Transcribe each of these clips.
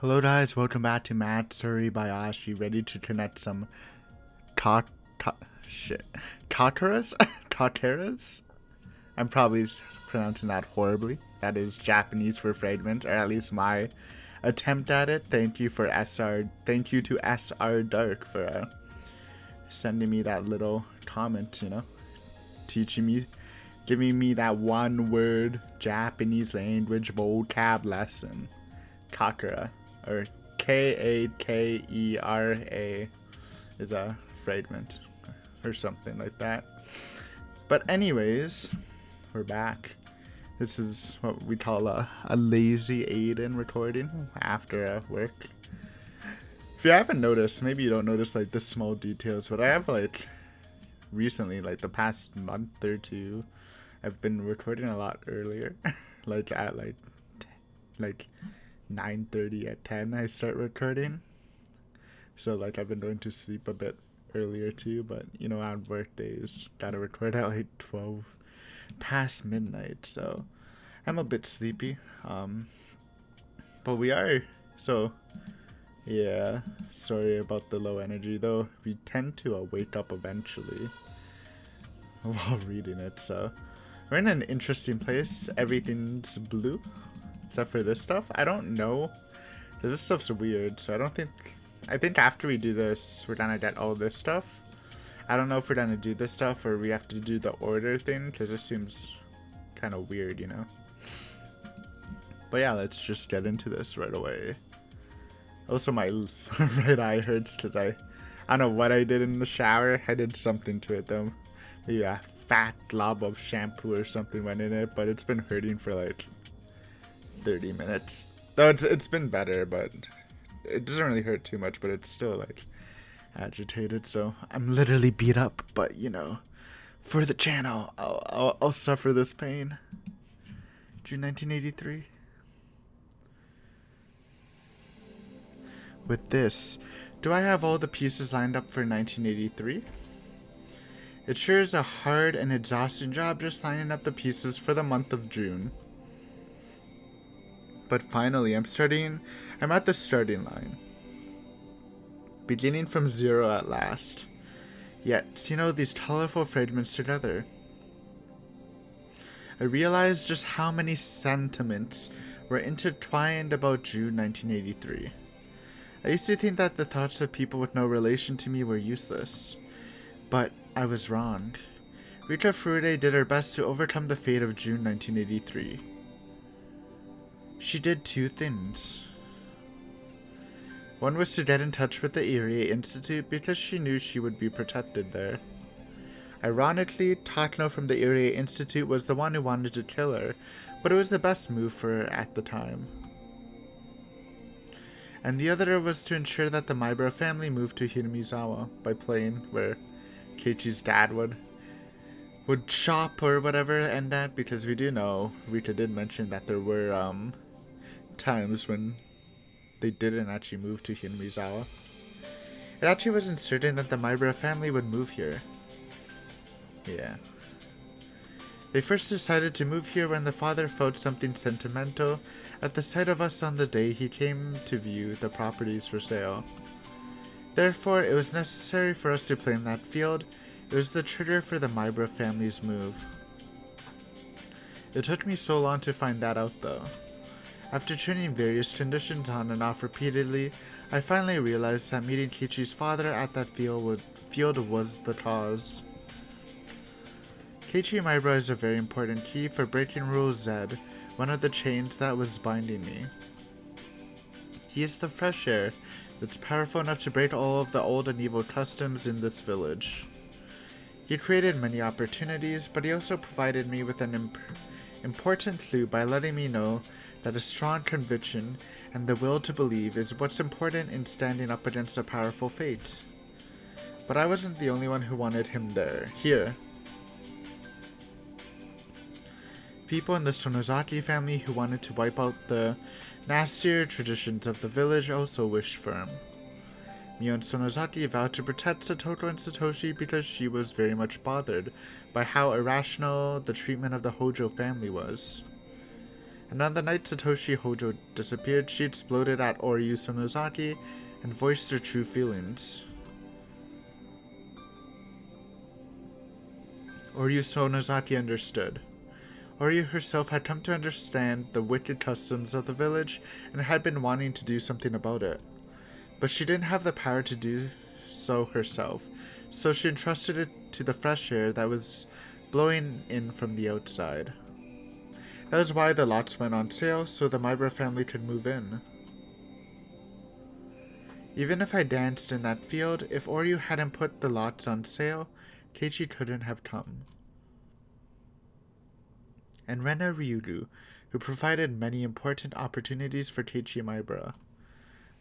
Hello guys, welcome back to Matsuribayashi, ready to connect some ka ka shit kakeras? Kakeras? I'm probably pronouncing that horribly. That is Japanese for fragment, or at least my attempt at it. Thank you to SR Dark for sending me that little comment, teaching me, giving me that one word Japanese language vocab lesson. Kakera, or Kakera, is a fragment or something like that. But anyways, we're back. This is what we call a lazy Aiden recording after work. If you haven't noticed, maybe you don't notice like the small details, but I have like recently, like the past month or two, I've been recording a lot earlier. Like at like 9:30 at 10 I start recording. So like I've been going to sleep a bit earlier too, but on work days gotta record at like 12 past midnight, so I'm a bit sleepy. But we are, so yeah, sorry about the low energy though. We tend to wake up eventually while reading it, so we're in an interesting place. Everything's blue except for this stuff. I don't know, because this stuff's weird, so I think after we do this, we're gonna get all this stuff. I don't know if we're gonna do this stuff or we have to do the order thing, because this seems kind of weird, But yeah, let's just get into this right away. Also, my right eye hurts because I don't know what I did in the shower. I did something to it though. Maybe a fat glob of shampoo or something went in it, but it's been hurting for like 30 minutes. Though it's been better, but it doesn't really hurt too much, but it's still like agitated, so I'm literally beat up, but for the channel, I'll suffer this pain. June 1983. With this, do I have all the pieces lined up for 1983? It sure is a hard and exhausting job just lining up the pieces for the month of June. But finally, I'm at the starting line. Beginning from zero at last. Yet, these colorful fragments together. I realized just how many sentiments were intertwined about June 1983. I used to think that the thoughts of people with no relation to me were useless. But I was wrong. Rika Furude did her best to overcome the fate of June 1983. She did two things. One was to get in touch with the Irie Institute because she knew she would be protected there. Ironically, Takano from the Irie Institute was the one who wanted to kill her, but it was the best move for her at the time. And the other was to ensure that the Maibara family moved to Hiramizawa by plane, where Keiichi's dad would shop or whatever, and that, because we do know, Rika did mention that there were times when they didn't actually move to Hiramizawa. It actually wasn't certain that the Maibara family would move here. Yeah. They first decided to move here when the father felt something sentimental at the sight of us on the day he came to view the properties for sale. Therefore, it was necessary for us to play in that field. It was the trigger for the Maibara family's move. It took me so long to find that out though. After turning various conditions on and off repeatedly, I finally realized that meeting Keiichi's father at that field was the cause. Keiichi Maibara is a very important key for breaking Rule Z, one of the chains that was binding me. He is the fresh air that's powerful enough to break all of the old and evil customs in this village. He created many opportunities, but he also provided me with an important clue by letting me know that a strong conviction and the will to believe is what's important in standing up against a powerful fate. But I wasn't the only one who wanted him here. People in the Sonozaki family who wanted to wipe out the nastier traditions of the village also wished for him. Mio and Sonozaki vowed to protect Satoko and Satoshi because she was very much bothered by how irrational the treatment of the Hojo family was. And on the night Satoshi Hojo disappeared, she exploded at Oryu Sonozaki and voiced her true feelings. Oryu Sonozaki understood. Oryu herself had come to understand the wicked customs of the village and had been wanting to do something about it. But she didn't have the power to do so herself, so she entrusted it to the fresh air that was blowing in from the outside. That was why the lots went on sale, so the Maibara family could move in. Even if I danced in that field, if Oryu hadn't put the lots on sale, Keiichi couldn't have come. And Rena Ryuru, who provided many important opportunities for Keiichi Maibara,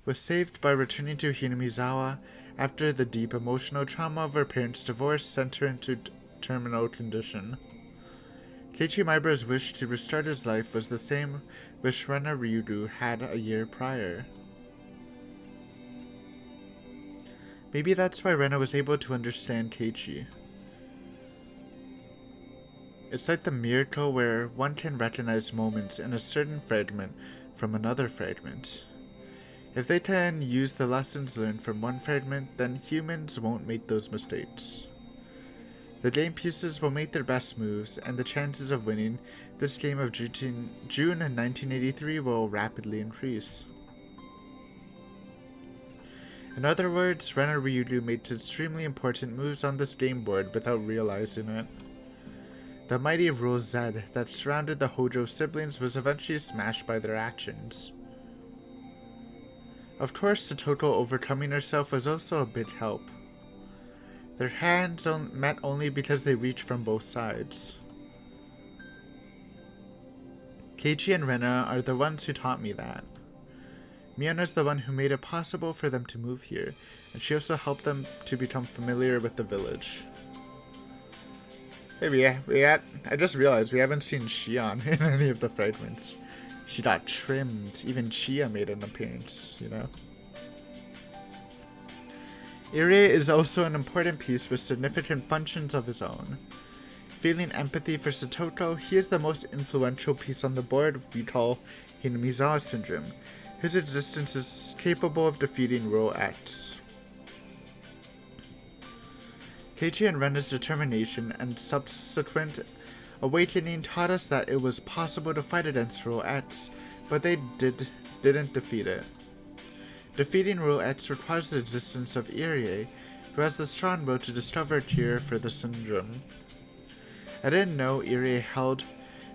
was saved by returning to Hinamizawa after the deep emotional trauma of her parents' divorce sent her into terminal condition. Keiichi Maibara's wish to restart his life was the same wish Rena Ryuru had a year prior. Maybe that's why Rena was able to understand Keiichi. It's like the miracle where one can recognize moments in a certain fragment from another fragment. If they can use the lessons learned from one fragment, then humans won't make those mistakes. The game pieces will make their best moves, and the chances of winning this game of June 1983 will rapidly increase. In other words, Rena Ryuru made extremely important moves on this game board without realizing it. The mighty Rule Z that surrounded the Hojo siblings was eventually smashed by their actions. Of course, Satoko overcoming herself was also a big help. Their hands met only because they reached from both sides. Keiichi and Rena are the ones who taught me that. Miona's the one who made it possible for them to move here, and she also helped them to become familiar with the village. Hey, I just realized we haven't seen Shion in any of the fragments. She got trimmed. Even Chia made an appearance, you know? Irie is also an important piece with significant functions of his own. Feeling empathy for Satoko, he is the most influential piece on the board we call Hinamizawa Syndrome. His existence is capable of defeating Rule X. Keiichi and Rena's determination and subsequent awakening taught us that it was possible to fight against Rule X, but they didn't defeat it. Defeating Rule X requires the existence of Irie, who has the strong will to discover a cure for the syndrome. I didn't know Irie held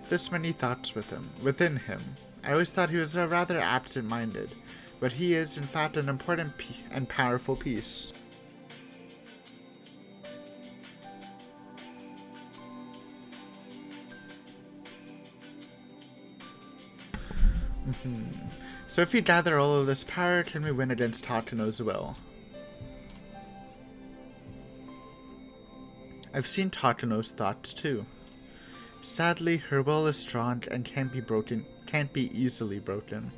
this many thoughts within him. I always thought he was rather absent-minded, but he is, in fact, an important and powerful piece. So if we gather all of this power, can we win against Takano's will? I've seen Takano's thoughts too. Sadly, her will is strong and can't be easily broken.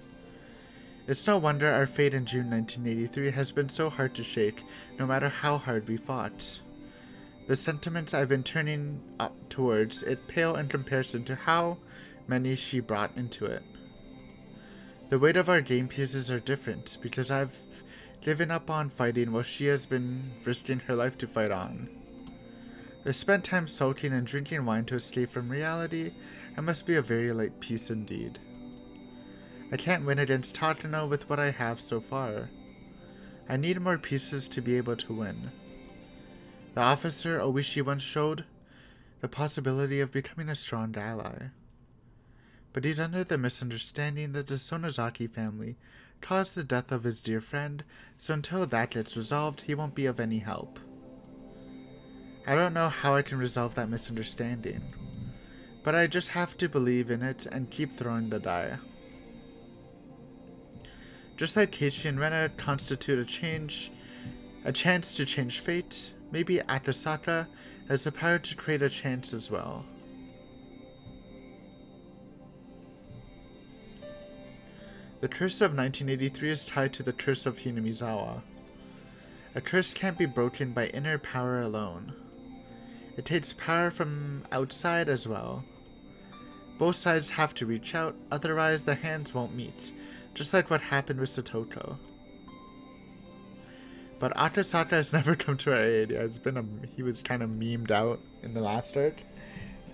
It's no wonder our fate in June 1983 has been so hard to shake, no matter how hard we fought. The sentiments I've been turning up towards it pale in comparison to how many she brought into it. The weight of our game pieces are different, because I've given up on fighting while she has been risking her life to fight on. I spent time sulking and drinking wine to escape from reality. I must be a very light piece indeed. I can't win against Takano with what I have so far. I need more pieces to be able to win. The officer Oishi once showed the possibility of becoming a strong ally. But he's under the misunderstanding that the Sonozaki family caused the death of his dear friend, so until that gets resolved, he won't be of any help. I don't know how I can resolve that misunderstanding, but I just have to believe in it and keep throwing the die. Just like Keiichi and Rena constitute a chance to change fate, maybe Akasaka has the power to create a chance as well. The curse of 1983 is tied to the curse of Hinamizawa. A curse can't be broken by inner power alone. It takes power from outside as well. Both sides have to reach out, otherwise the hands won't meet, just like what happened with Satoko. But Atasaka has never come to our aid. Yeah, he was kind of memed out in the last arc.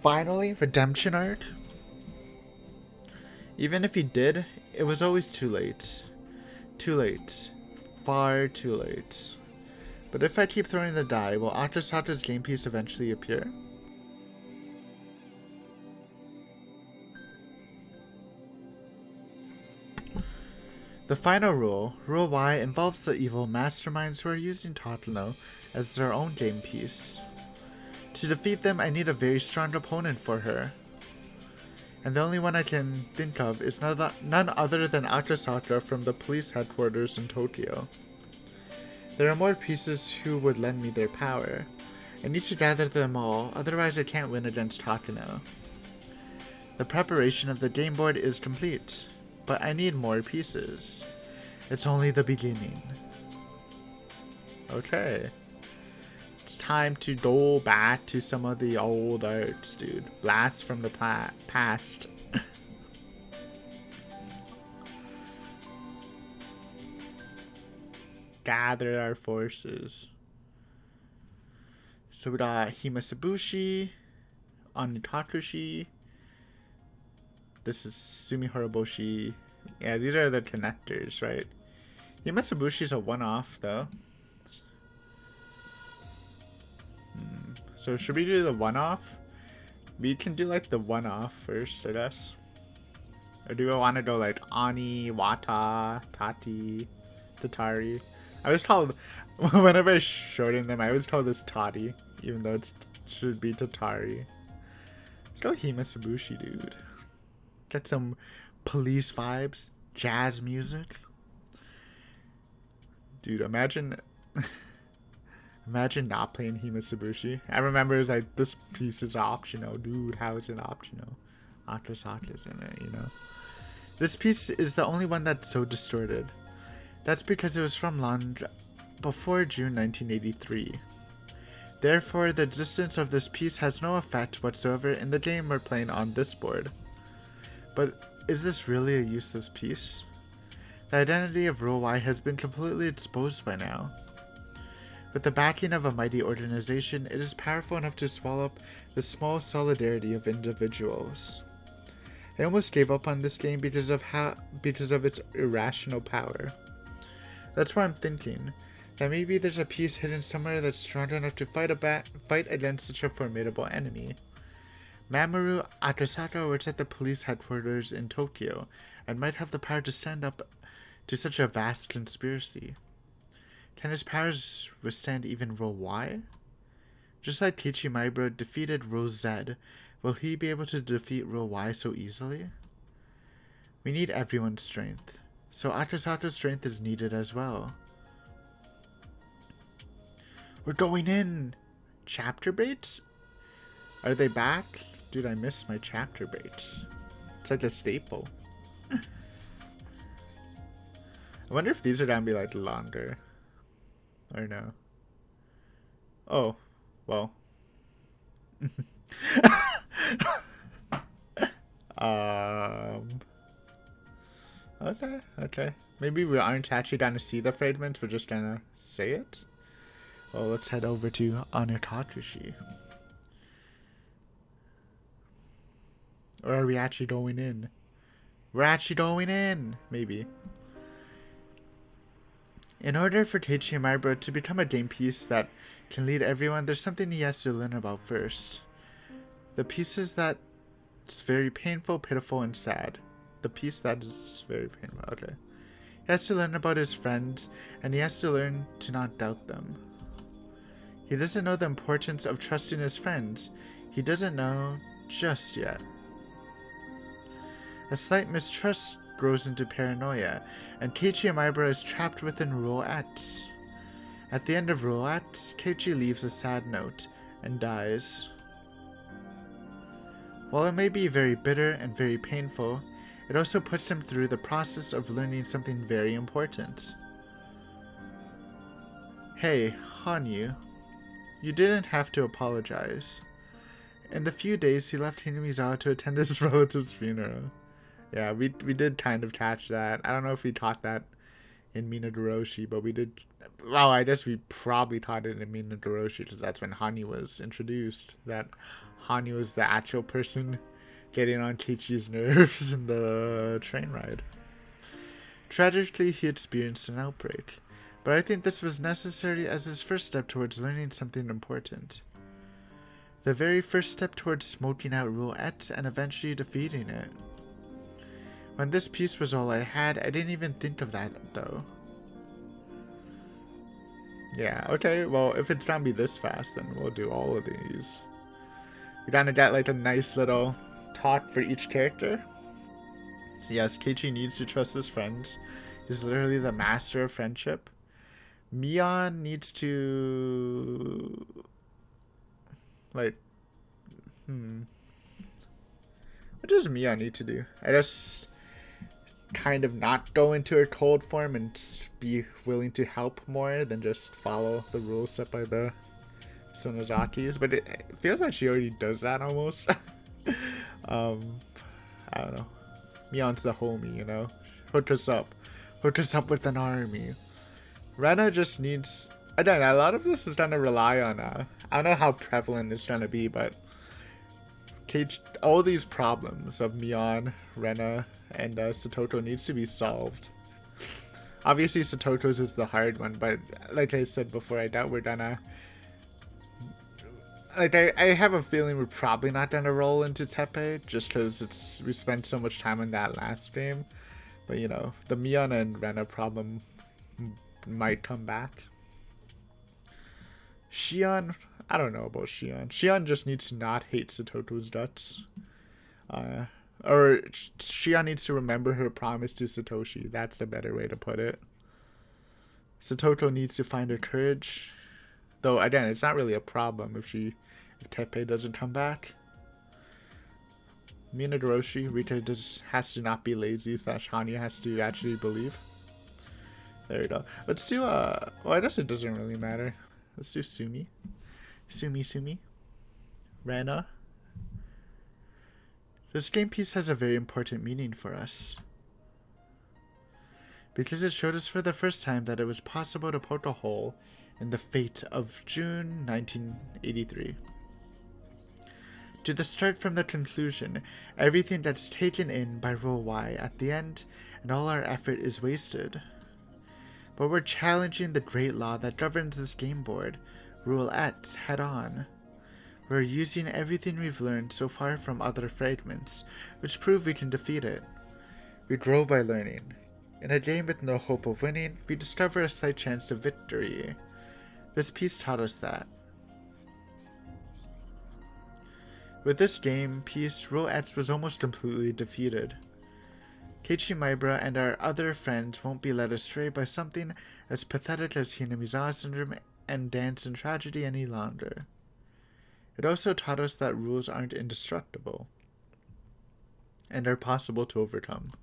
Finally, redemption arc. Even if he did, it was always too late. Too late. Far too late. But if I keep throwing the die, will Atasaka's game piece eventually appear? The final rule, Rule Y, involves the evil masterminds who are using Tatano as their own game piece. To defeat them, I need a very strong opponent for her. And the only one I can think of is none other than Akasaka from the police headquarters in Tokyo. There are more pieces who would lend me their power. I need to gather them all, otherwise I can't win against Takano. The preparation of the game board is complete, but I need more pieces. It's only the beginning. Okay. It's time to go back to some of the old arts, dude. Blast from the past. Gather our forces. So we got Himasabushi, Onitakushi. This is Sumihoroboshi. Yeah, these are the connectors, right? Himasabushi's a one-off, though. So should we do the one-off? We can do like the one-off first, I guess. Or do we want to go like Ani, Wata, Tati, Tatari? I was told, whenever I shorten them, I was told it's Tati, even though it should be Tatari. Let's go Himasabushi, dude. Get some police vibes, jazz music. Dude, imagine not playing Himasabushi. I remember it was like, this piece is optional. Dude, how is it optional? Akasaka's in it, you know? This piece is the only one that's so distorted. That's because it was from long before June 1983. Therefore, the existence of this piece has no effect whatsoever in the game we're playing on this board. But is this really a useless piece? The identity of Rule Y has been completely exposed by now. With the backing of a mighty organization, it is powerful enough to swallow up the small solidarity of individuals. I almost gave up on this game because of its irrational power. That's why I'm thinking that maybe there's a piece hidden somewhere that's strong enough to fight against such a formidable enemy. Mamoru Akasaka works at the police headquarters in Tokyo and might have the power to stand up to such a vast conspiracy. Can his powers withstand even Rule Y? Just like Keiichi Maibro defeated Rule Z, will he be able to defeat Rule Y so easily? We need everyone's strength, so Akasaka's strength is needed as well. We're going in! Chapter baits? Are they back? Dude, I missed my chapter baits. It's like a staple. I wonder if these are gonna be like longer. Or no. Oh, well. Okay. Maybe we aren't actually gonna see the fragments, we're just gonna say it. Well, let's head over to Onitakushi. Or are we actually going in? We're actually going in! Maybe. In order for Keiichi Maibro to become a game piece that can lead everyone, there's something he has to learn about first. The pieces that's very painful, pitiful, and sad. The piece that is very painful. Okay. He has to learn about his friends, and he has to learn to not doubt them. He doesn't know the importance of trusting his friends. He doesn't know just yet. A slight mistrust grows into paranoia, and Keiichi Maibro is trapped within Rule X. At the end of Rule X, Keiichi leaves a sad note and dies. While it may be very bitter and very painful, it also puts him through the process of learning something very important. Hey, Hanyu, you didn't have to apologize. In the few days, he left Hinamizawa to attend his relative's funeral. Yeah, we did kind of catch that. I don't know if we taught that in Higurashi, but we did. Well, I guess we probably taught it in Higurashi because that's when Hani was introduced. That Hani was the actual person getting on Keiichi's nerves in the train ride. Tragically, he experienced an outbreak, but I think this was necessary as his first step towards learning something important. The very first step towards smoking out Rule X and eventually defeating it. When this piece was all I had, I didn't even think of that, though. Yeah, okay, well, if it's gonna be this fast, then we'll do all of these. We gotta get, like, a nice little talk for each character. Yes, Keiichi needs to trust his friends. He's literally the master of friendship. Mion needs to... Like... What does Mion need to do? I just... kind of not go into her cold form and be willing to help more than just follow the rules set by the Sonozakis. But it feels like she already does that almost. I don't know. Mion's the homie, you know? Hook us up. Hook us up with an army. Rena just needs... Again, a lot of this is going to rely on... I don't know how prevalent it's going to be, but... all these problems of Mion, Rena, and Satoto needs to be solved. Obviously, Satoto's is the hard one, but like I said before, I doubt we're gonna... Like, I have a feeling we're probably not gonna roll into Teppei, just because we spent so much time on that last game. But, you know, the Mion and Rena problem might come back. Shion, I don't know about Shion. Shion just needs to not hate Satoto's guts. Or Shion needs to remember her promise to Satoshi. That's the better way to put it. Satoto needs to find her courage. Though, again, it's not really a problem if Teppei doesn't come back. Minagoroshi, Rita just has to not be lazy, / Hanya has to actually believe. There we go. Let's do, well, I guess it doesn't really matter. Let's do Sumi. Sumi. Rena. This game piece has a very important meaning for us. Because it showed us for the first time that it was possible to poke a hole in the fate of June 1983. To the start from the conclusion, everything that's taken in by Rule Y at the end, and all our effort is wasted. But we're challenging the great law that governs this game board, Rule X, head on. We're using everything we've learned so far from other fragments, which prove we can defeat it. We grow by learning. In a game with no hope of winning, we discover a slight chance of victory. This piece taught us that. With this game piece, Rule X was almost completely defeated. Keiichi Maibara and our other friends won't be led astray by something as pathetic as Hinamizawa syndrome and dance and tragedy any longer. It also taught us that rules aren't indestructible and are possible to overcome.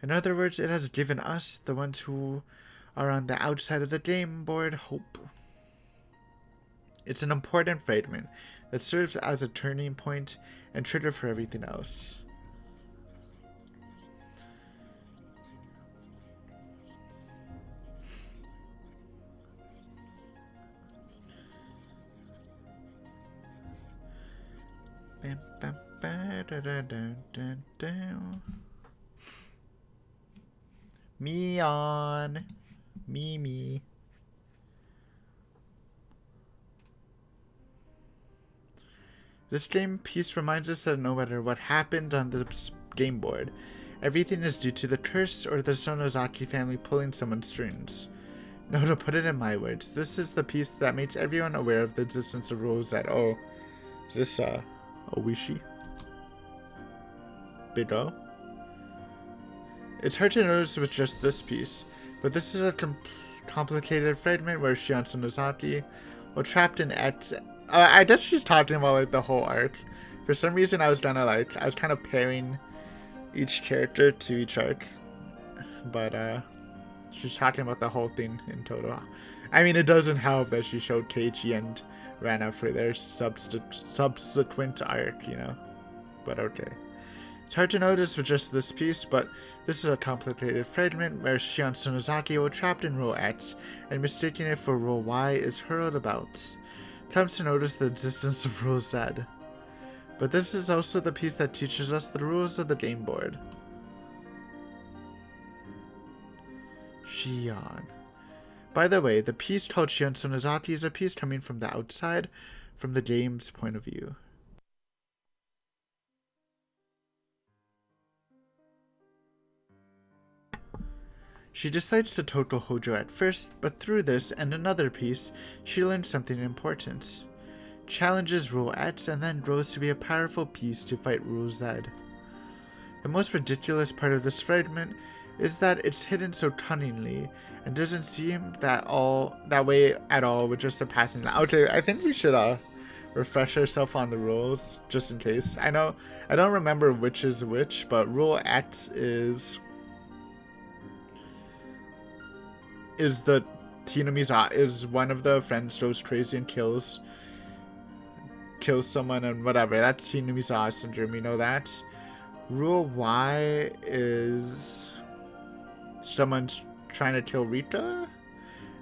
In other words, it has given us, the ones who are on the outside of the game board, hope. It's an important fragment that serves as a turning point and trigger for everything else. Mion. Mimi. This game piece reminds us that no matter what happened on the game board, everything is due to the curse or the Sonozaki family pulling someone's strings. No, to put it in my words, this is the piece that makes everyone aware of the existence of rules that, oh, is this, Owishi? Big O? It's hard to notice with just this piece, but this is a complicated fragment where Shion Sonozaki, while trapped in X, I guess she's talking about like the whole arc. For some reason, I was kind of pairing each character to each arc, but she's talking about the whole thing in total. I mean, it doesn't help that she showed Keiichi and Rana for their subsequent arc, you know? But okay. It's hard to notice with just this piece, but this is a complicated fragment where Shion Sonozaki, while trapped in Rule X and mistaking it for Rule Y, is hurled about. Comes to notice the existence of Rule Z. But this is also the piece that teaches us the rules of the game board. Shion. By the way, the piece called Shion Sonozaki is a piece coming from the outside, from the game's point of view. She dislikes the Toto Hojo at first, but through this and another piece, she learns something important. Challenges Rule X and then grows to be a powerful piece to fight Rule Z. The most ridiculous part of this fragment is that it's hidden so cunningly and doesn't seem that way at all with just a passing line. Okay, I think we should refresh ourselves on the rules just in case. I don't remember which is which, but Rule X is the Hinami's is one of the friends goes crazy and kills someone and whatever. That's Hinami's syndrome, you know that. Rule Y is someone's trying to kill Rika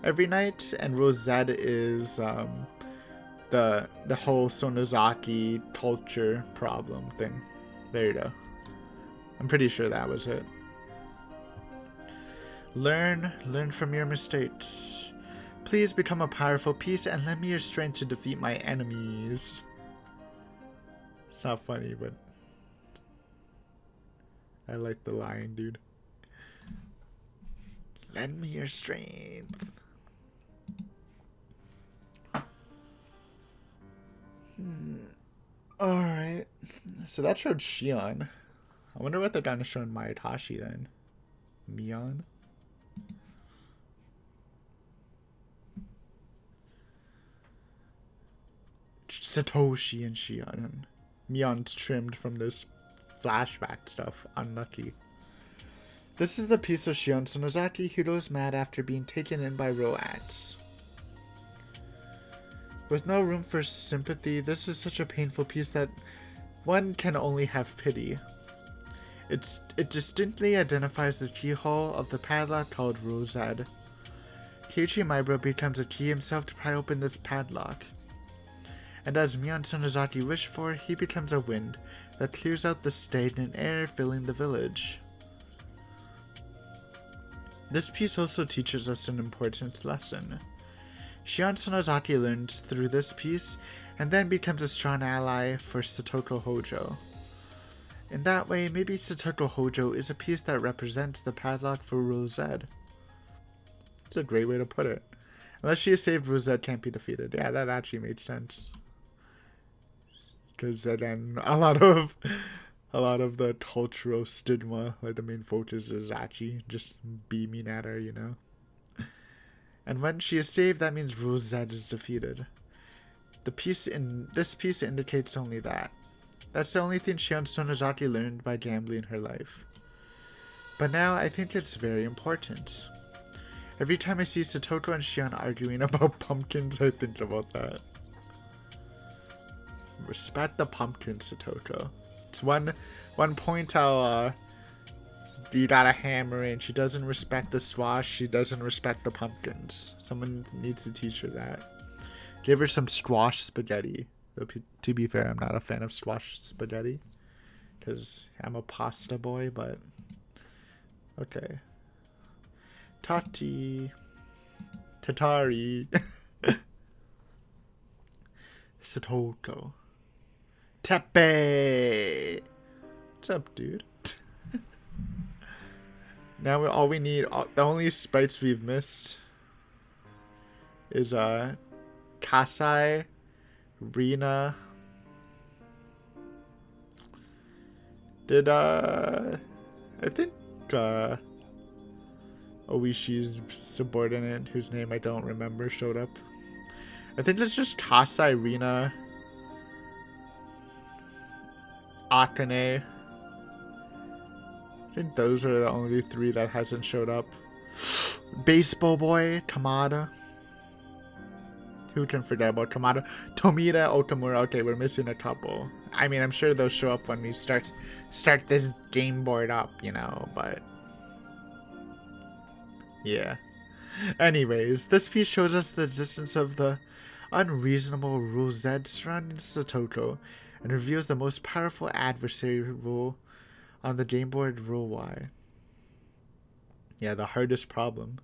every night, and Rule Z is the whole Sonozaki culture problem thing. There you go. I'm pretty sure that was it. Learn from your mistakes. Please become a powerful piece and lend me your strength to defeat my enemies. It's not funny, but I like the line, dude. Lend me your strength. Alright. So that showed Shion. I wonder what they're gonna show in Mayatashi then. Mion? Satoshi and Shion. Mion's trimmed from this flashback stuff. Unlucky. This is the piece of Shion Sonozaki who goes mad after being taken in by Roats. With no room for sympathy, this is such a painful piece that one can only have pity. It distinctly identifies the keyhole of the padlock called Rule Z. Keiichi Maibro becomes a key himself to pry open this padlock. And as Mion Sonozaki wished for, he becomes a wind that clears out the stagnant air filling the village. This piece also teaches us an important lesson. Shion Sonozaki learns through this piece and then becomes a strong ally for Satoko Hojo. In that way, maybe Satoko Hojo is a piece that represents the padlock for Rule Z. It's a great way to put it. Unless she is saved, Rule Z can't be defeated. Yeah, that actually made sense. Because then a lot of the cultural stigma, like the main focus is Achi just beaming at her, you know. And when she is saved, that means Rule Z is defeated. This piece indicates only that. That's the only thing Shion Sonozaki learned by gambling her life. But now I think it's very important. Every time I see Satoko and Shion arguing about pumpkins, I think about that. Respect the pumpkin, Satoko. It's one point how you got a hammer and she doesn't respect the squash, she doesn't respect the pumpkins. Someone needs to teach her that. Give her some squash spaghetti. Though, to be fair, I'm not a fan of squash spaghetti because I'm a pasta boy, but okay. Tatari. Satoko. Teppe. What's up, dude? Now all we need, the only sprites we've missed is Kasai, Rina. Did I think Oishi's subordinate, whose name I don't remember, showed up. I think it's just Kasai, Rina, Akane. I think those are the only three that hasn't showed up. Baseball boy, Kamada. Who can forget about Tomita Otomura? Okay, we're missing a couple. I mean, I'm sure they'll show up when we start this game board up, you know, but yeah. Anyways, this piece shows us the existence of the unreasonable rule Z surrounding Satoko and reveals the most powerful adversary rule on the game board, rule Y. Yeah, the hardest problem.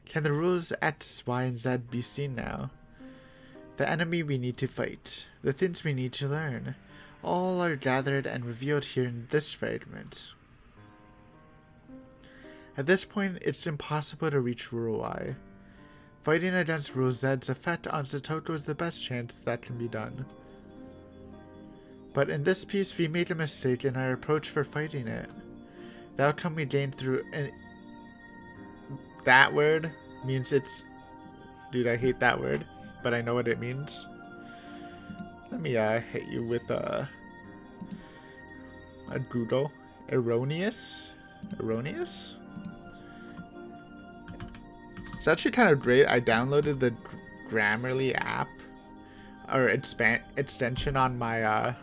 Can the rules X, Y, and Z be seen now? The enemy we need to fight, the things we need to learn, all are gathered and revealed here in this fragment. At this point, it's impossible to reach Rule Y. Fighting against Rule Z's effect on Satoko is the best chance that can be done. But in this piece, we made a mistake in our approach for fighting it. The outcome we gained through that word means it's... Dude, I hate that word, but I know what it means. Let me hit you with a Google. Erroneous? Erroneous? It's actually kind of great. I downloaded the Grammarly app or extension on my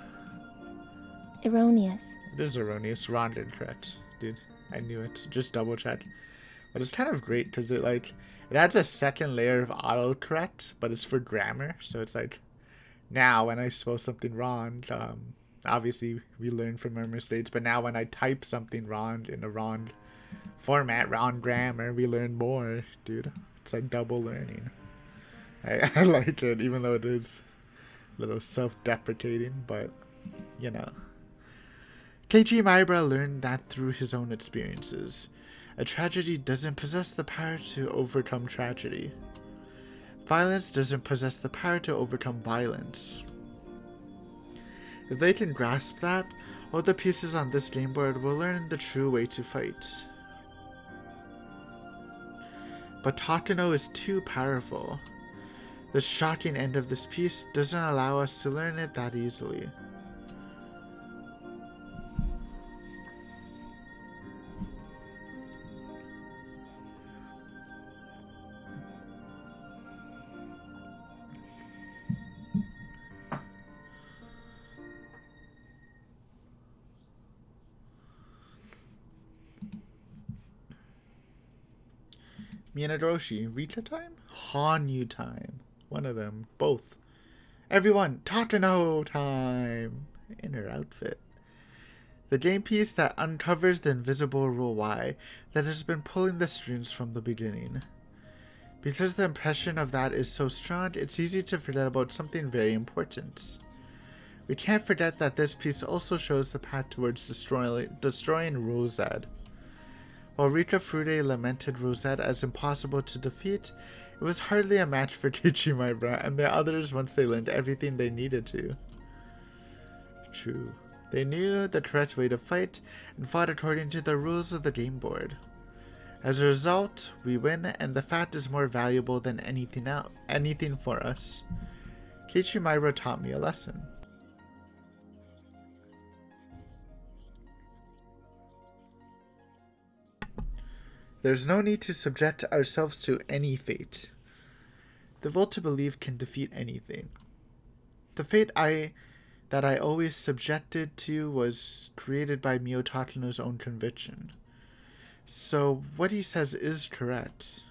Erroneous. It is erroneous. Ron did correct, dude. I knew it. Just double check. But it's kind of great because it adds a second layer of autocorrect, but it's for grammar. So it's like now when I spell something wrong, obviously we learn from our mistakes. But now when I type something wrong in a wrong format, wrong grammar, we learn more, dude. It's like double learning. I like it, even though it is a little self-deprecating, but you know. Keiichi Maibara learned that through his own experiences. A tragedy doesn't possess the power to overcome tragedy. Violence doesn't possess the power to overcome violence. If they can grasp that, all the pieces on this game board will learn the true way to fight. But Takano is too powerful. The shocking end of this piece doesn't allow us to learn it that easily. Minadoshi, Rita time? Hanyu time. One of them. Both. Everyone, Takano time! In her outfit. The game piece that uncovers the invisible rule Y that has been pulling the strings from the beginning. Because the impression of that is so strong, it's easy to forget about something very important. We can't forget that this piece also shows the path towards destroying Rule Z. While Rika Furude lamented Rosette as impossible to defeat, it was hardly a match for Keiichi Maibara and the others once they learned everything they needed to. True. They knew the correct way to fight and fought according to the rules of the game board. As a result, we win and the fact is more valuable than anything for us. Keiichi Maibara taught me a lesson. There's no need to subject ourselves to any fate. The will to believe can defeat anything. The fate that I always subjected to was created by Mio Takano's own conviction. So what he says is correct.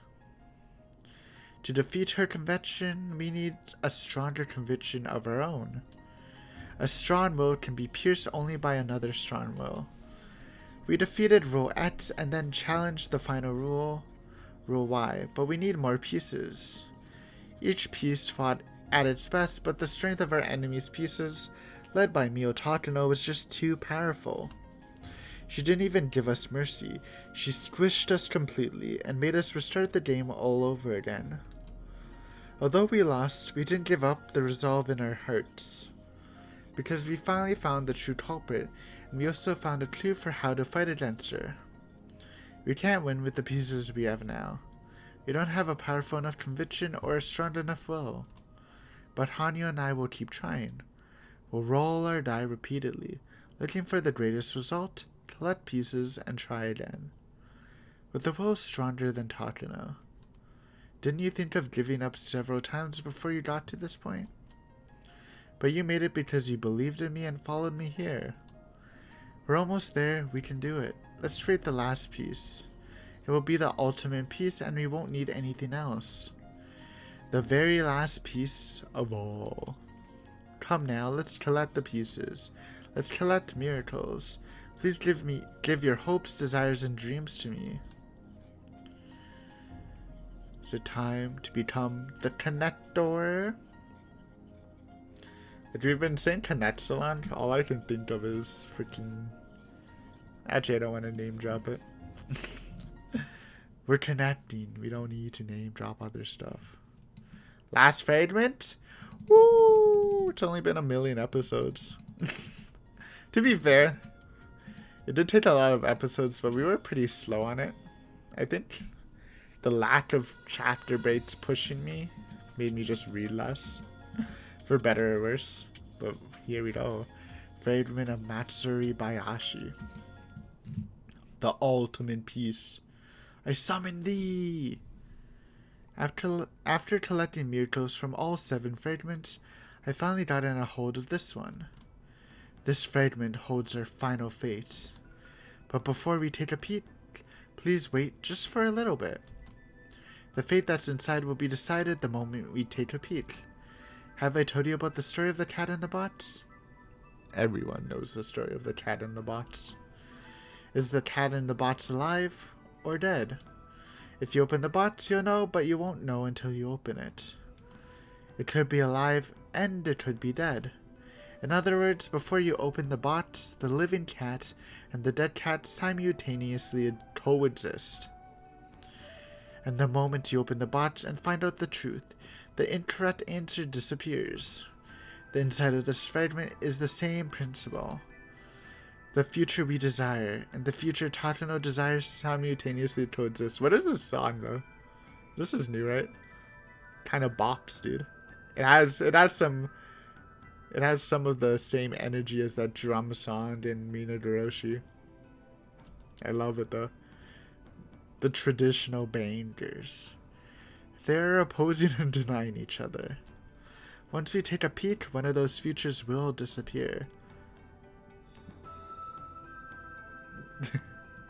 To defeat her conviction, we need a stronger conviction of our own. A strong will can be pierced only by another strong will. We defeated Rule X and then challenged the final rule, Rule Y, but we need more pieces. Each piece fought at its best, but the strength of our enemy's pieces, led by Mio Takano, was just too powerful. She didn't even give us mercy. She squished us completely and made us restart the game all over again. Although we lost, we didn't give up the resolve in our hearts. Because we finally found the true culprit, and we also found a clue for how to fight against her. We can't win with the pieces we have now. We don't have a powerful enough conviction or a strong enough will. But Hanyu and I will keep trying. We'll roll our die repeatedly, looking for the greatest result, collect pieces, and try again. With the will stronger than Takano. Didn't you think of giving up several times before you got to this point? But you made it because you believed in me and followed me here. We're almost there. We can do it. Let's create the last piece. It will be the ultimate piece and we won't need anything else. The very last piece of all. Come now, let's collect the pieces. Let's collect miracles. Please give your hopes, desires, and dreams to me. Is it time to become the connector? Like we've been saying connect so long, all I can think of is freaking... Actually, I don't want to name drop it. We're connecting. We don't need to name drop other stuff. Last fragment? Woo! It's only been 1,000,000 episodes. To be fair, it did take a lot of episodes, but we were pretty slow on it. I think the lack of chapter breaks pushing me made me just read less. For better or worse. But here we go. Fragment of Matsuribayashi. The ultimate piece. I summon thee! After collecting miracles from all 7 fragments, I finally got in a hold of this one. This fragment holds our final fate. But before we take a peek, please wait just for a little bit. The fate that's inside will be decided the moment we take a peek. Have I told you about the story of the cat and the box? Everyone knows the story of the cat and the box. Is the cat and the box alive or dead? If you open the box, you'll know, but you won't know until you open it. It could be alive and it could be dead. In other words, before you open the box, the living cat and the dead cat simultaneously coexist. And the moment you open the box and find out the truth, the incorrect answer disappears. The inside of this fragment is the same principle. The future we desire and the future Tatano desires simultaneously coexist. What is this song though? This is new, right? Kind of bops, dude. It has some of the same energy as that drum song in Higurashi. I love it though. The traditional bangers. They're opposing and denying each other. Once we take a peek, one of those futures will disappear.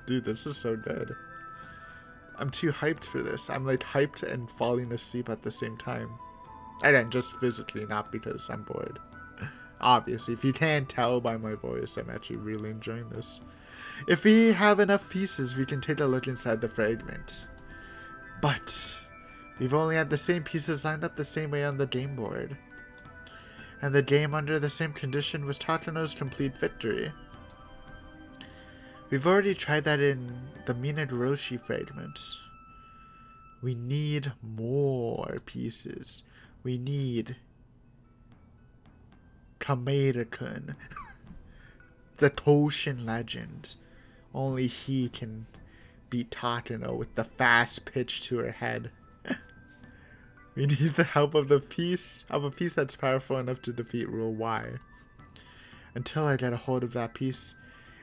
Dude, this is so good. I'm too hyped for this. I'm like hyped and falling asleep at the same time. And then just physically, not because I'm bored. Obviously, if you can't tell by my voice, I'm actually really enjoying this. If we have enough pieces, we can take a look inside the fragment. But we've only had the same pieces lined up the same way on the game board. And the game under the same condition was Tatano's complete victory. We've already tried that in the Higurashi fragments. We need more pieces. We need Kameda-kun, the Toshin legend. Only he can beat Tatano with the fast pitch to her head. We need the help of a piece that's powerful enough to defeat Rule Y. Until I get a hold of that piece,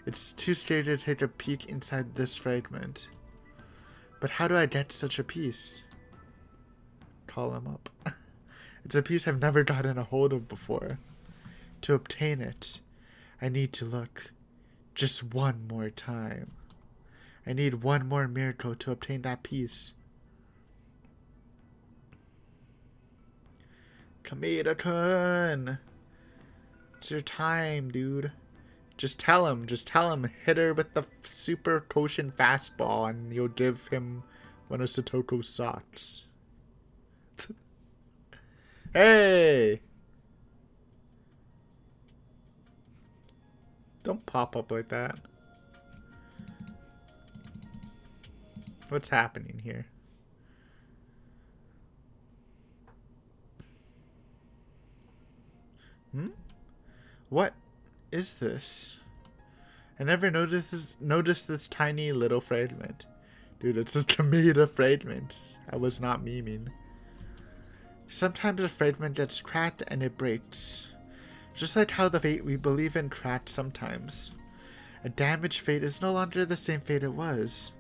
it's too scary to take a peek inside this fragment. But how do I get such a piece? Call him up. It's a piece I've never gotten a hold of before. To obtain it, I need to look just one more time. I need one more miracle to obtain that piece. Kameda-kun! It's your time, dude. Just tell him, hit her with the super Koshin fastball and you'll give him one of Satoko's socks. Hey! Don't pop up like that. What's happening here? What is this? I never noticed this tiny little fragment. Dude, it's a Kameda fragment. I was not memeing. Sometimes a fragment gets cracked and it breaks. Just like how the fate we believe in cracks sometimes. A damaged fate is no longer the same fate it was.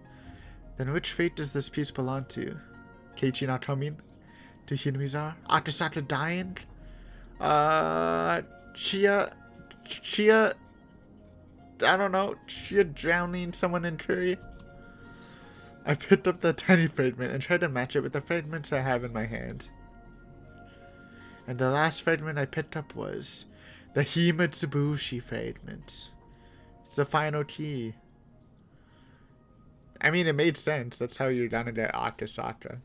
Then which fate does this piece belong to? Keiichi not coming to Hinamizawa. Akasaka dying. Chia, I don't know, Chia drowning someone in curry. I picked up the tiny fragment and tried to match it with the fragments I have in my hand. And the last fragment I picked up was the Himatsubushi fragment. It's the final key. I mean, it made sense. That's how you're gonna get Akasaka.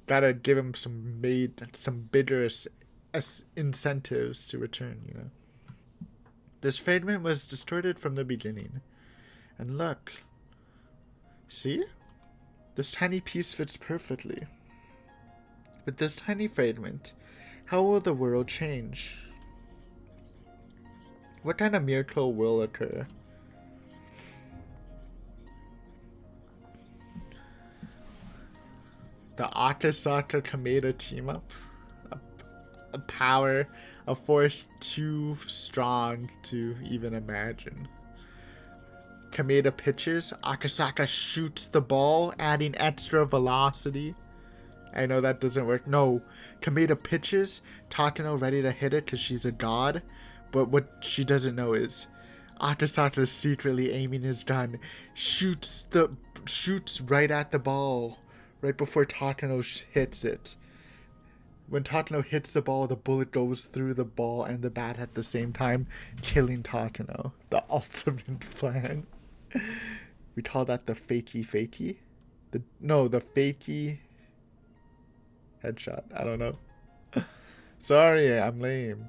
Gotta give him some bigger incentives to return, you know. This fragment was distorted from the beginning. And look. See? This tiny piece fits perfectly. With this tiny fragment, how will the world change? What kind of miracle will occur? The Akasaka Kameda team up? A power, a force too strong to even imagine. Kameda pitches, Akasaka shoots the ball, adding extra velocity. I know that doesn't work. No, Kameda pitches, Takano ready to hit it because she's a god. But what she doesn't know is Akasaka's secretly aiming his gun, shoots right at the ball, right before Takano hits it. When Takano hits the ball, the bullet goes through the ball and the bat at the same time, killing Takano. The ultimate plan. We call that the fakey. The fakey headshot. I don't know. Sorry, I'm lame.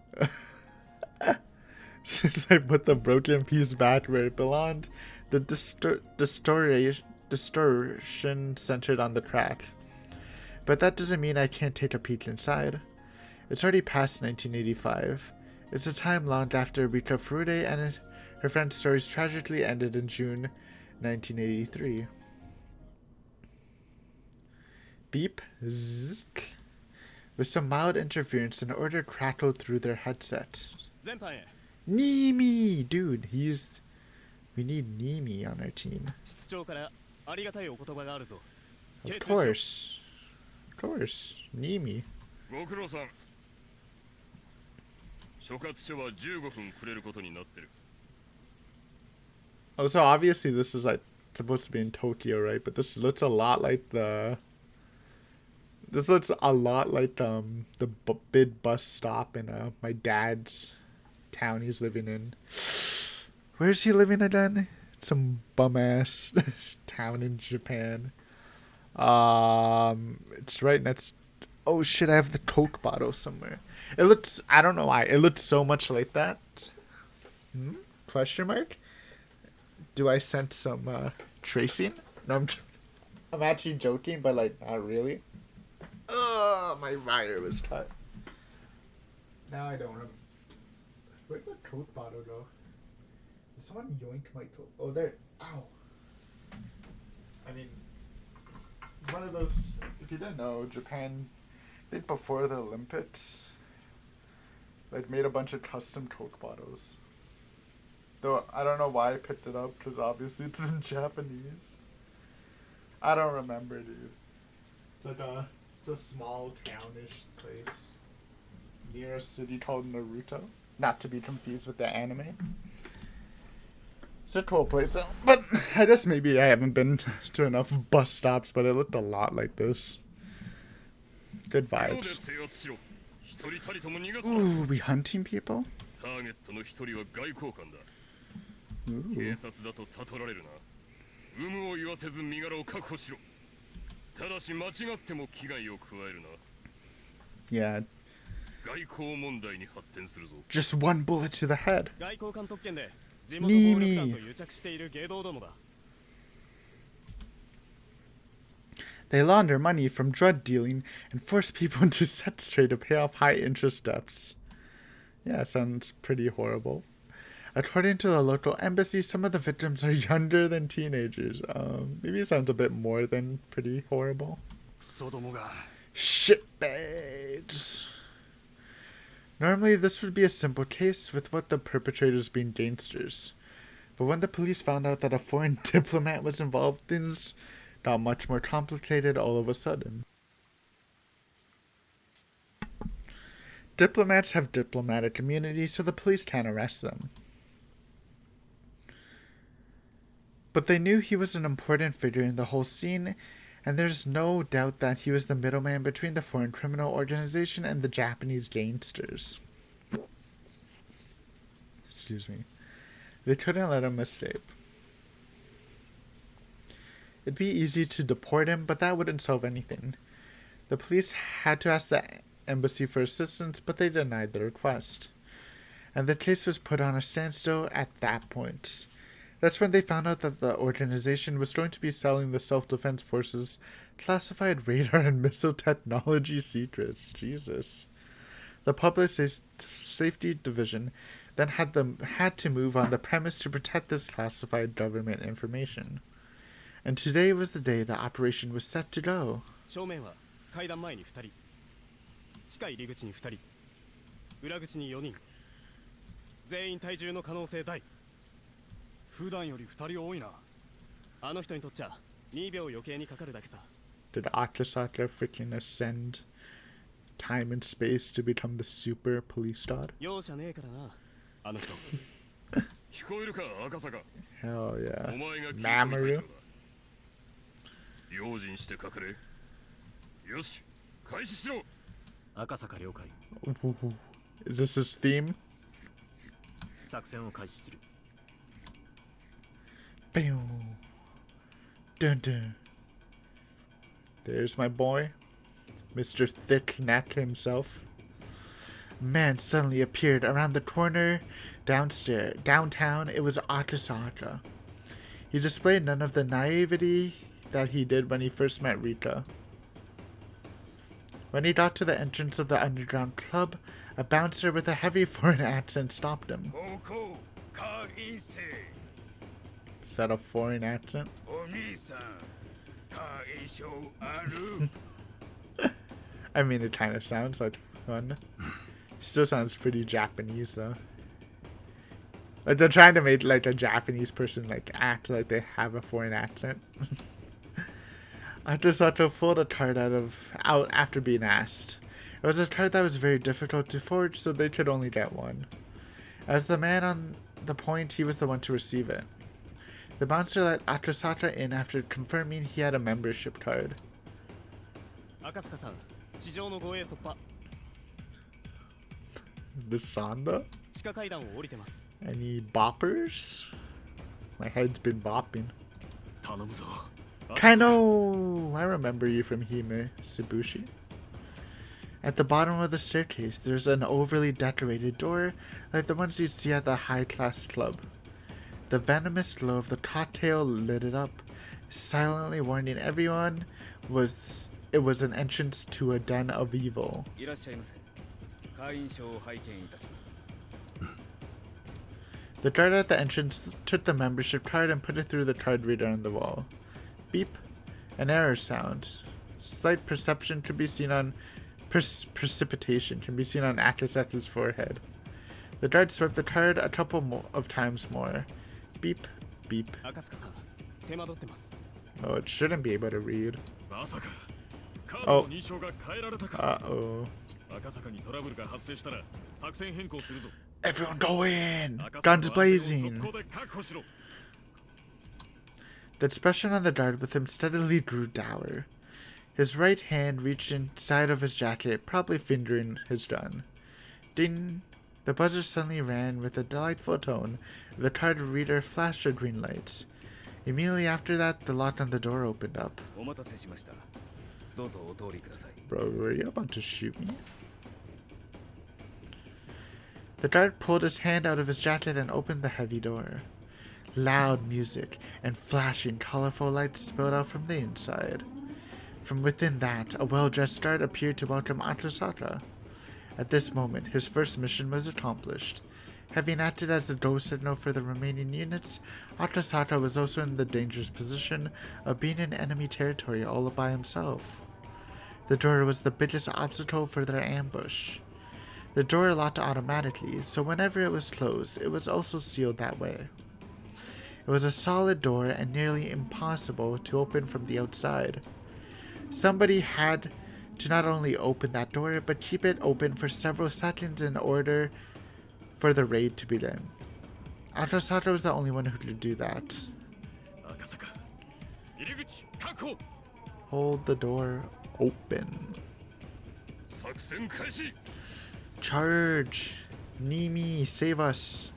Since I put the broken piece back where it belonged, the distortion centered on the crack. But that doesn't mean I can't take a peek inside. It's already past 1985. It's a time long after Rika Furude and her friend's stories tragically ended in June 1983. Beep, zzz. With some mild interference, an order crackled through their headset. Nimi! Dude, we need Nimi on our team. Of course. Nimi. Oh, so obviously this is like supposed to be in Tokyo, right? But this looks a lot like the big bus stop in my dad's town he's living in. Where's he living again? Some bum ass town in Japan. It's right next. Oh shit! I have the Coke bottle somewhere. It looks. I don't know why. It looks so much like that. Question mark. Do I sense some tracing? No, I'm actually joking, but like not really. Ugh, my wire was cut. Now I don't remember. Where'd the Coke bottle go? Did someone yoink my Coke? Oh, there. Ow. I mean, it's one of those. If you didn't know, Japan, I think before the Olympics, like made a bunch of custom Coke bottles. Though I don't know why I picked it up, because obviously it's in Japanese. I don't remember, dude. It's a small townish place near a city called Naruto. Not to be confused with the anime. It's a cool place though. But I guess maybe I haven't been to enough bus stops, but it looked a lot like this. Good vibes. Ooh, we hunting people? Ooh. Yeah. Just one bullet to the head. Nimi. They launder money from drug dealing and force people into sex trade to pay off high interest debts. Yeah, sounds pretty horrible. According to the local embassy, some of the victims are younger than teenagers. Maybe it sounds a bit more than pretty horrible. Shitbags. Normally, this would be a simple case with what the perpetrators being gangsters. But when the police found out that a foreign diplomat was involved, things got much more complicated all of a sudden. Diplomats have diplomatic immunity, so the police can't arrest them. But they knew he was an important figure in the whole scene, and there's no doubt that he was the middleman between the foreign criminal organization and the Japanese gangsters. Excuse me. They couldn't let him escape. It'd be easy to deport him, but that wouldn't solve anything. The police had to ask the embassy for assistance, but they denied the request. And the case was put on a standstill at that point. That's when they found out that the organization was going to be selling the self-defense forces classified radar and missile technology secrets. Jesus. The Public Safety Division then had to move on the premise to protect this classified government information. And today was the day the operation was set to go. 正面は階段前に2人、地下入り口に2人、裏口に4人、全員体重の可能性大。普段より2人多いな。あの人にとっちゃ2秒余計にかかるだけさ。Did Akasaka freaking ascend time and space to become the super police dog? 容赦ねえからな、あの人。聞こえるか、赤坂。 Hell yeah. お前が Mamoru? 用心して隠れ。よし、開始しろ。赤坂了解。 Is this his theme? 作戦を開始する。 Bam. Dun dun. There's my boy, Mr. Thick Neck himself. Man suddenly appeared around the corner downtown. It was Akasaka. He displayed none of the naivety that he did when he first met Rika. When he got to the entrance of the underground club, a bouncer with a heavy foreign accent stopped him. Is that a foreign accent? I mean, it kind of sounds like one. Still sounds pretty Japanese though. Like they're trying to make like a Japanese person like act like they have a foreign accent. Akasaka pulled a card out after being asked. It was a card that was very difficult to forge, so they could only get one. As the man on the point, he was the one to receive it. The bouncer let Akasaka in after confirming he had a membership card. The Sanda? Any boppers? My head's been bopping. Kaino! I remember you from Hime Shibushi. At the bottom of the staircase, there's an overly decorated door like the ones you'd see at the high-class club. The venomous glow of the cocktail lit it up, silently warning everyone it was an entrance to a den of evil. The guard at the entrance took the membership card and put it through the card reader on the wall. Beep. An error sound. Slight perception can be seen on precipitation can be seen on Akasaka's forehead. The guard swept the card a couple of times more. Beep, beep. Oh, it shouldn't be able to read. Oh. Uh-oh. Everyone go in! Guns blazing! The expression on the guard with him steadily grew dour. His right hand reached inside of his jacket, probably fingering his gun. Ding! The buzzer suddenly rang with a delightful tone. The card reader flashed a green light. Immediately after that, the lock on the door opened up. Bro, were you about to shoot me? The guard pulled his hand out of his jacket and opened the heavy door. Loud music and flashing, colorful lights spilled out from the inside. From within that, a well-dressed guard appeared to welcome Akasaka. At this moment, his first mission was accomplished. Having acted as the go signal for the remaining units, Akasaka was also in the dangerous position of being in enemy territory all by himself. The door was the biggest obstacle for their ambush. The door locked automatically, so whenever it was closed, it was also sealed that way. It was a solid door and nearly impossible to open from the outside. Somebody had to not only open that door, but keep it open for several seconds in order for the raid to begin. Atasato was the only one who could do that. 赤坂入り口確保 Hold the door open. 作戦開始 Charge! Nimi, save us!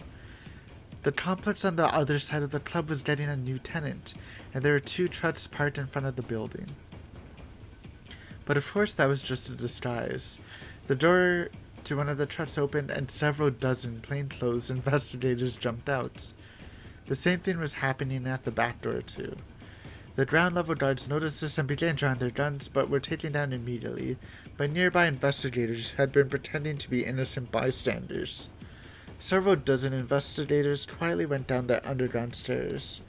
The complex on the other side of the club was getting a new tenant, and there were 2 trucks parked in front of the building. But of course that was just a disguise. The door to one of the trucks opened and several dozen plainclothes investigators jumped out. The same thing was happening at the back door too. The ground level guards noticed this and began drawing their guns, but were taken down immediately by nearby investigators who had been pretending to be innocent bystanders. Several dozen investigators quietly went down the underground stairs.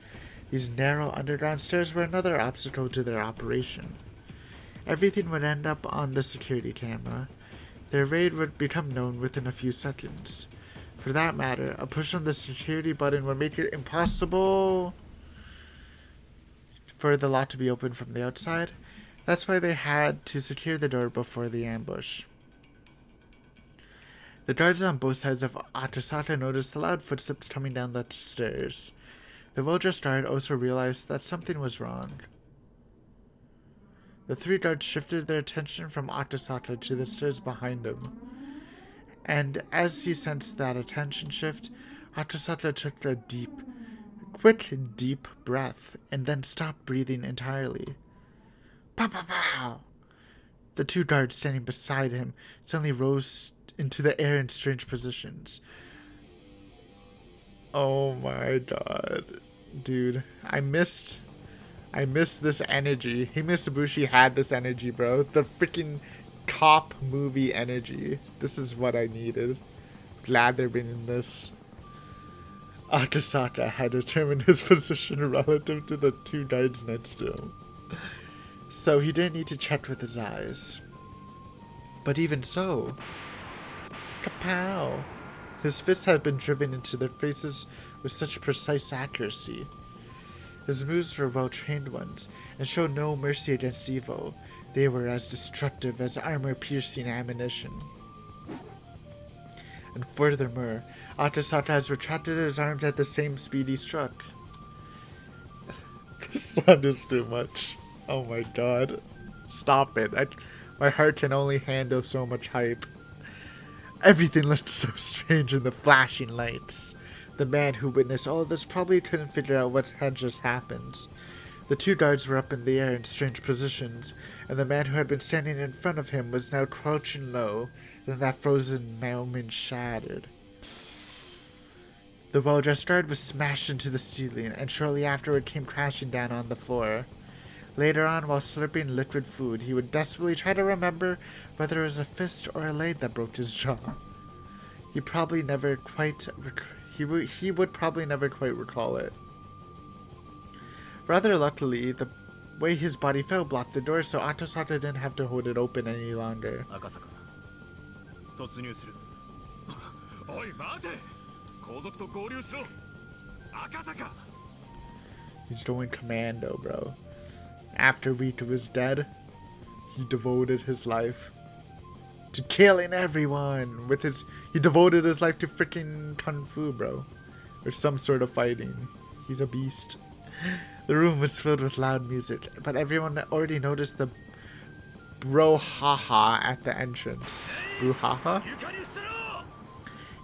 These narrow underground stairs were another obstacle to their operation. Everything would end up on the security camera. Their raid would become known within a few seconds. For that matter, a push on the security button would make it impossible for the lock to be opened from the outside. That's why they had to secure the door before the ambush. The guards on both sides of Atasaka noticed the loud footsteps coming down the stairs. The well-dressed guard also realized that something was wrong. The 3 guards shifted their attention from Atasaka to the stairs behind him. And as he sensed that attention shift, Atasaka took a quick deep breath and then stopped breathing entirely. Pow pow pow! The 2 guards standing beside him suddenly rose into the air in strange positions. Oh my god. Dude, I missed this energy. Himitsubushi had this energy, bro. The freaking cop movie energy. This is what I needed. Glad they're bringing this. Akasaka had determined his position relative to the 2 guards next to him, so he didn't need to check with his eyes. But even so, kapow! His fists had been driven into their faces with such precise accuracy. His moves were well-trained ones, and showed no mercy against evil. They were as destructive as armor-piercing ammunition. And furthermore, Atasaka has retracted his arms at the same speed he struck. This sound is too much. Oh my god. Stop it. My heart can only handle so much hype. Everything looked so strange in the flashing lights. The man who witnessed all of this probably couldn't figure out what had just happened. The 2 guards were up in the air in strange positions, and the man who had been standing in front of him was now crouching low. Then that frozen moment shattered. The well-dressed guard was smashed into the ceiling, and shortly afterward came crashing down on the floor. Later on, while slurping liquid food, he would desperately try to remember whether it was a fist or a leg that broke his jaw. He would probably never quite recall it. Rather luckily, the way his body fell blocked the door, so Atasaka didn't have to hold it open any longer. 赤坂突入するおい待て後続と合流しろ赤坂 He's going commando, bro. After Rika was dead, he devoted his life to killing everyone with his... He devoted his life to freaking kung fu, bro. Or some sort of fighting. He's a beast. The room was filled with loud music, but everyone already noticed the brouhaha at the entrance. Brouhaha?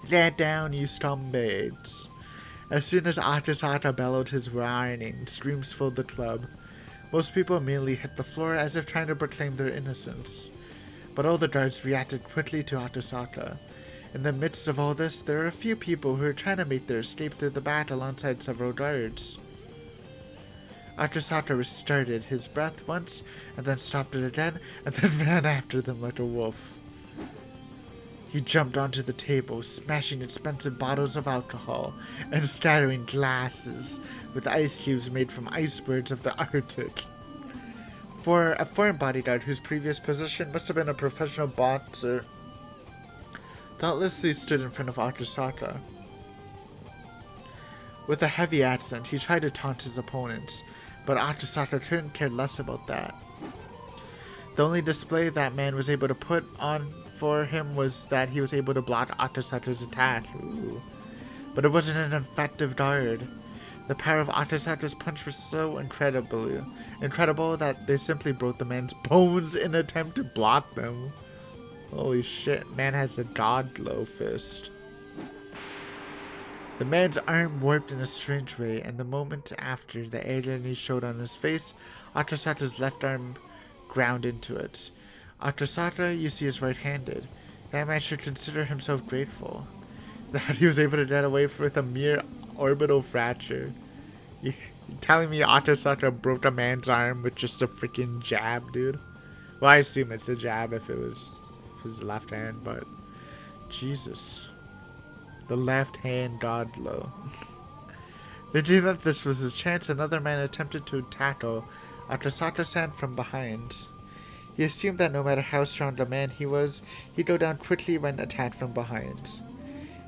Get down, you scumbags. As soon as Atasaka bellowed his whining, screams filled the club. Most people immediately hit the floor as if trying to proclaim their innocence. But all the guards reacted quickly to Atasaka. In the midst of all this, there were a few people who were trying to make their escape through the back alongside several guards. Atasaka restarted his breath once, and then stopped it again, and then ran after them like a wolf. He jumped onto the table, smashing expensive bottles of alcohol, and scattering glasses with ice cubes made from icebergs of the Arctic. For a foreign bodyguard whose previous position must have been a professional boxer, thoughtlessly stood in front of Akasaka. With a heavy accent, he tried to taunt his opponents, but Akasaka couldn't care less about that. The only display that man was able to put on for him was that he was able to block Akasaka's attack. Ooh. But it wasn't an effective guard. The power of Akasaka's punch was so incredible that they simply broke the man's bones in an attempt to block them. Holy shit, man has a god glow fist. The man's arm warped in a strange way, and the moment after the agony showed on his face, Akasaka's left arm ground into it. Akasaka, you see, is right-handed. That man should consider himself grateful that he was able to get away with a mere orbital fracture. You telling me Akasaka broke a man's arm with just a freaking jab, dude? Well, I assume it's a jab if it was his left hand, but Jesus. The left hand god blow. Thinking that this was his chance, another man attempted to tackle Akasaka-san from behind. He assumed that no matter how strong a man he was, he'd go down quickly when attacked from behind.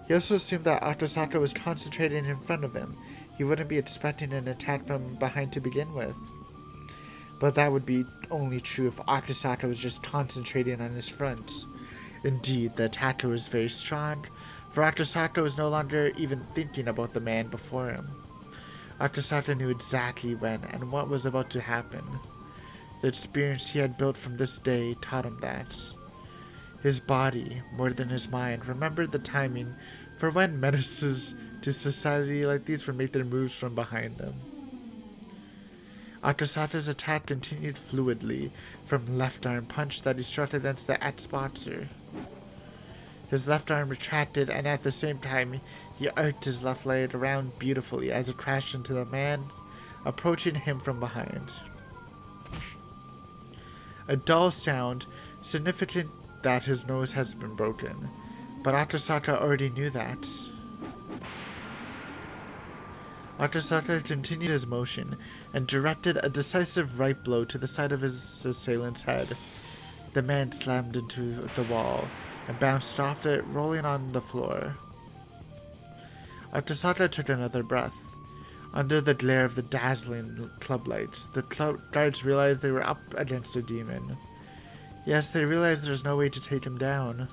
He also assumed that Akasaka was concentrating in front of him. He wouldn't be expecting an attack from behind to begin with. But that would be only true if Akasaka was just concentrating on his front. Indeed, the attacker was very strong, for Akasaka was no longer even thinking about the man before him. Akasaka knew exactly when and what was about to happen. The experience he had built from this day taught him that. His body, more than his mind, remembered the timing for when menaces to society like these would make their moves from behind them. Akasaka's attack continued fluidly from left arm punch that he struck against the X-Boxer. His left arm retracted, and at the same time, he arced his left leg around beautifully as it crashed into the man, approaching him from behind. A dull sound, significant that his nose has been broken, but Akasaka already knew that. Akasaka continued his motion and directed a decisive right blow to the side of his assailant's head. The man slammed into the wall and bounced off it, rolling on the floor. Akasaka took another breath. Under the glare of the dazzling club lights, the club guards realized they were up against a demon. Yes, they realized there was no way to take him down.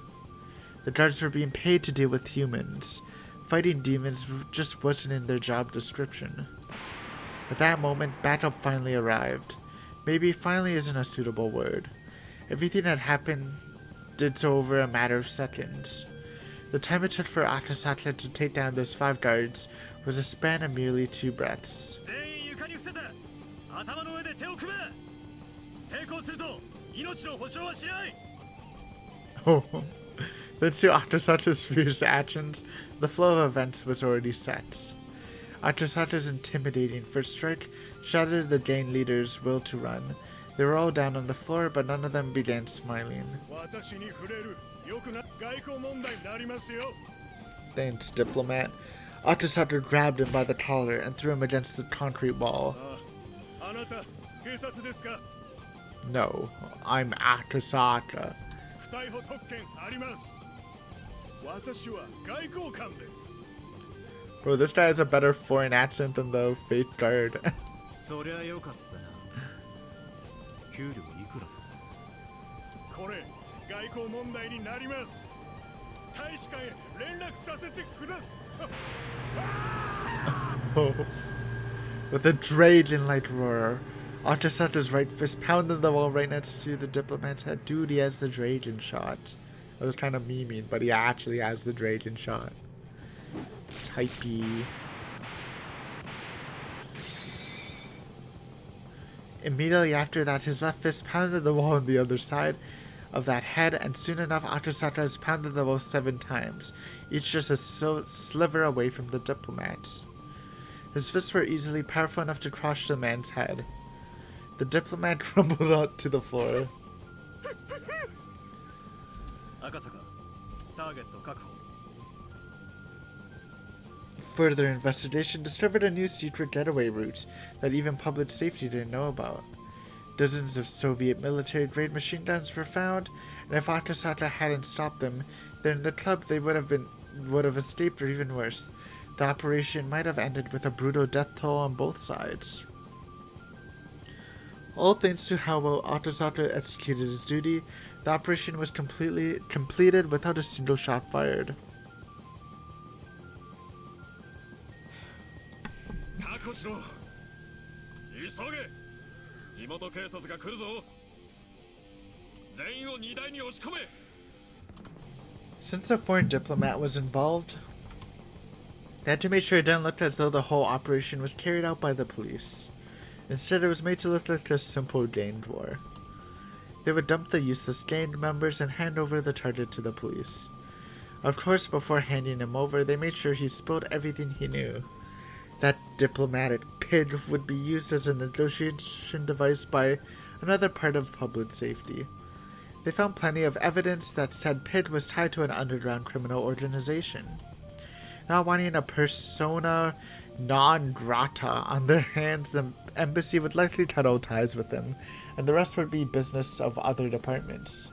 The guards were being paid to deal with humans. Fighting demons just wasn't in their job description. At that moment, backup finally arrived. Maybe finally isn't a suitable word. Everything that happened did so over a matter of seconds. The time it took for Akasaka to take down those 5 guards was a span of merely 2 breaths. Oh, thanks to Akasaka's fierce actions, the flow of events was already set. Akasaka's intimidating first strike shattered the gang leader's will to run. They were all down on the floor, but none of them began smiling. Thanks, diplomat. Akasaka grabbed him by the collar and threw him against the concrete wall. No, I'm Akasaka. Bro, this guy has a better foreign accent than the fake guard. Oh. With a Dragon-like roar, Akasaka's right fist pounded the wall right next to the diplomat's head. Dude, he has the Dragon shot. I was kind of memeing, but he actually has the Dragon shot. Typey. Immediately after that, his left fist pounded the wall on the other side of that head, and soon enough, Akasaka has pounded the wall 7 times, each just a sliver away from the diplomat. His fists were easily powerful enough to crush the man's head. The diplomat crumbled out to the floor. Further investigation discovered a new secret getaway route that even public safety didn't know about. Dozens of Soviet military-grade machine guns were found, and if Akasaka hadn't stopped them, then the club they would have escaped, or even worse. The operation might have ended with a brutal death toll on both sides. All thanks to how well Atasato executed his duty, the operation was completed without a single shot fired. 確保しろ。急げ。地元警察が来るぞ。全員を荷台に押し込め。 Since a foreign diplomat was involved, they had to make sure it didn't look as though the whole operation was carried out by the police. Instead, it was made to look like a simple gang war. They would dump the useless gang members and hand over the target to the police. Of course, before handing him over, they made sure he spilled everything he knew. That diplomatic pig would be used as a negotiation device by another part of public safety. They found plenty of evidence that said pig was tied to an underground criminal organization. Not wanting a persona non grata on their hands, the embassy would likely cut all ties with them, and the rest would be business of other departments.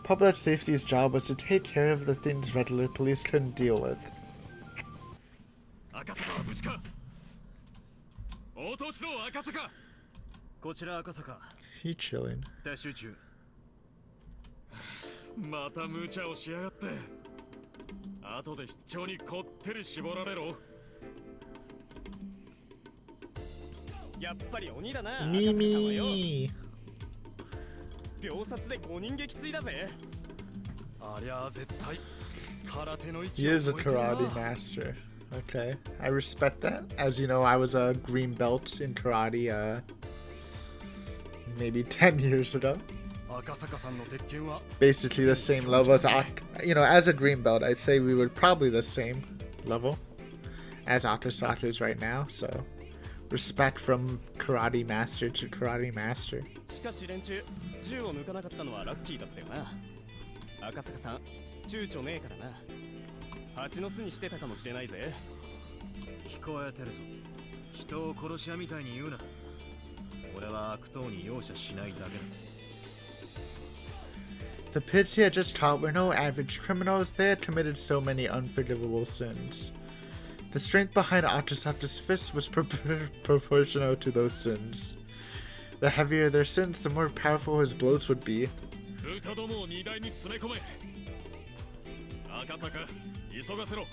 Public safety's job was to take care of the things regular police couldn't deal with. He chilling. また無茶をしやがって。後で出張にこってり絞られろ。やっぱり鬼だな。Nimi! 秒殺で5人撃墜だぜ。ありゃあ絶対空手の He is a karate master. Okay, I respect that. As you know, I was a green belt in karate maybe 10 years ago. Basically the same level as, as a green belt, I'd say we were probably the same level as Atasato is right now, so respect from karate master to karate master. しかし連中、銃を抜かなかったのはラッキーだったよな。赤坂さん、躊躇ねえからな。蜂の巣にしてたかもしれないぜ。聞こえてるぞ。人を殺し屋みたいに言うな。俺は悪党に容赦しないだけだ。The pigs he had just caught were no average criminals. They had committed so many unforgivable sins. The strength behind Atasato's fists was proportional to those sins. The heavier their sins, the more powerful his blows would be. 歌どもを荷台に詰め込め。赤坂、急がせろ。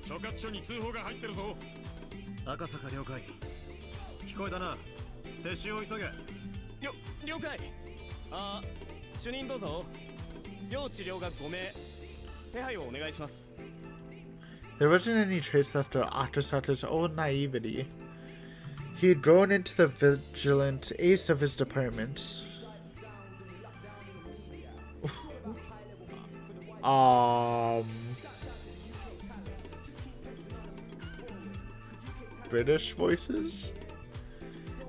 所轄署に通報が入ってるぞ。赤坂了解。聞こえたな。撤収を急げ。了解。主任どうぞ。要治療が5名。手配をお願いします。There wasn't any trace left of Atasato's old naivety. He had grown into the vigilant ace of his department. British voices?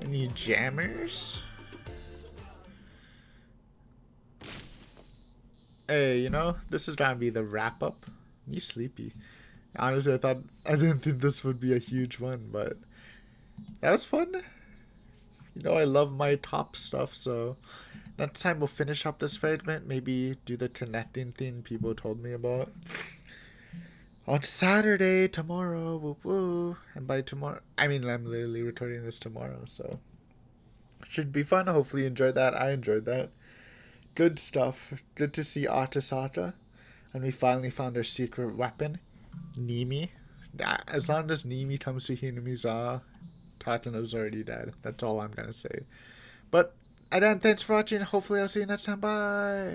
Any jammers? Hey, this is gonna be the wrap up. You sleepy. Honestly, I didn't think this would be a huge one, but that was fun. I love my top stuff, so next time we'll finish up this fragment, maybe do the connecting thing people told me about. On Saturday, tomorrow, woo woo. And by tomorrow, I'm literally recording this tomorrow, so should be fun. Hopefully you enjoyed that. I enjoyed that. Good stuff. Good to see Atasata. And we finally found our secret weapon, Nimi. As long as Nimi comes to Hinamiza, Tatano's already dead. That's all I'm gonna say. But, again, thanks for watching. Hopefully I'll see you next time. Bye!